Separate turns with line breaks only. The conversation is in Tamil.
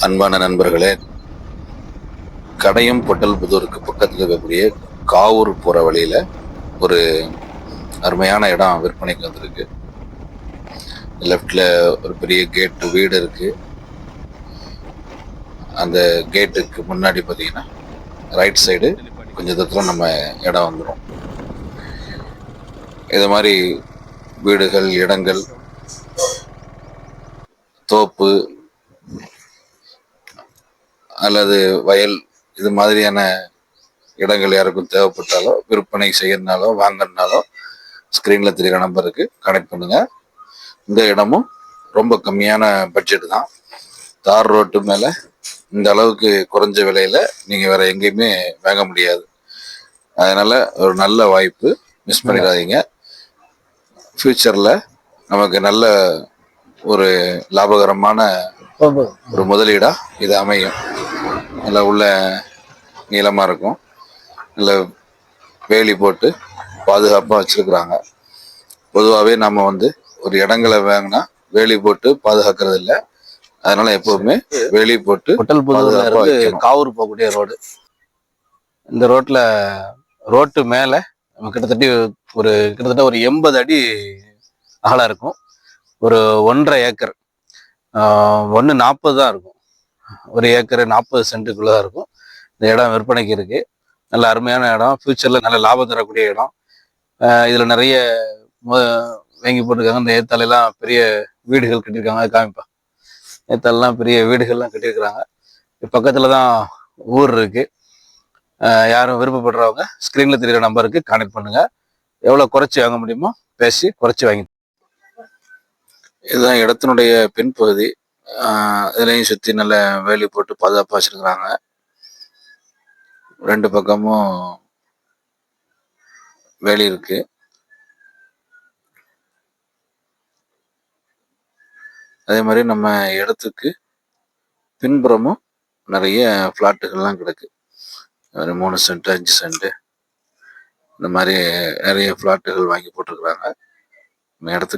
அன்பான நண்பர்களே, கடையம் பொட்டல்புதூருக்கு பக்கத்தில் இருக்கக்கூடிய காவூர் போற வழியில ஒரு அருமையான இடம் விற்பனைக்கு வந்திருக்கு. லெஃப்ட்ல ஒரு பெரிய கேட் வீடு இருக்கு. அந்த கேட்டுக்கு முன்னாடி பார்த்தீங்கன்னா ரைட் சைடு கொஞ்சம் தூரத்தில் நம்ம இடம் வந்துடும். இது மாதிரி வீடுகள், இடங்கள், தோப்பு அல்லது வயல் இது மாதிரியான இடங்கள் யாருக்கும் தேவைப்பட்டாலோ, விற்பனை செய்யறதுனாலோ, வாங்கறதுனாலோ ஸ்க்ரீனில் தெரிகிற நம்பருக்கு கனெக்ட் பண்ணுங்க. இந்த இடமும் ரொம்ப கம்மியான பட்ஜெட் தான். தார் ரோட்டு மேலே இந்த அளவுக்கு குறைஞ்ச விலையில் நீங்கள் வேற எங்கேயுமே வாங்க முடியாது. அதனால ஒரு நல்ல வாய்ப்பு, மிஸ் பண்ணிடாதீங்க. ஃபியூச்சரில் நமக்கு நல்ல ஒரு லாபகரமான ஒரு முதலீடா இது அமையும். நல்லா உள்ள நீளமாக இருக்கும், இல்லை வேலி போட்டு பாதுகாப்பாக வச்சிருக்கிறாங்க. பொதுவாகவே நம்ம ஒரு இடங்களை வாங்கினா வேலி போட்டு பாதுகாக்கிறது இல்லை. அதனால எப்பவுமே வேலி போட்டு
பொட்டல்புதூர்ல காவூர் போகக்கூடிய ரோடு. இந்த ரோட்டு மேல கிட்டத்தட்ட ஒரு 80 அடி அகலம் இருக்கும். ஒரு 1.5 ஏக்கர், 1.40 தான் இருக்கும். 1 ஏக்கர் 40 சென்ட்டுக்குள்ள தான் இருக்கும். இந்த இடம் விற்பனைக்கு இருக்கு. நல்ல அருமையான இடம், ஃபியூச்சர்ல நல்ல லாபம் தரக்கூடிய இடம். இதுல நிறைய வாங்கி போட்டிருக்காங்க. இந்த ஏத்தாலெல்லாம் பெரிய வீடுகள் கட்டியிருக்காங்க. காமிப்பா, ஏத்தாலெல்லாம் பெரிய வீடுகள்லாம் கட்டியிருக்கிறாங்க. பக்கத்துல தான் ஊர் இருக்கு. யாரும் விருப்பப்படுறவங்க ஸ்க்ரீன்ல தெரிகிற நம்பருக்கு கான்டெக்ட் பண்ணுங்க. எவ்வளவு குறைச்சி வாங்க முடியுமோ பேசி குறைச்சி வாங்கி.
இதுதான் இடத்தினுடைய பின்பகுதி. இதுலையும் சுற்றி நல்ல வேலி போட்டு பாதுகாப்பாக வச்சிருக்கிறாங்க. 2 பக்கமும் வேலி இருக்கு. அதே மாதிரி நம்ம இடத்துக்கு பின்புறமும் நிறைய ஃப்ளாட்டுகள்லாம் கிடக்கு. ஒரு 3 சென்ட் 5 சென்ட் இந்த மாதிரி நிறைய ஃப்ளாட்டுகள் வாங்கி போட்டிருக்கிறாங்க. இடத்துக்கு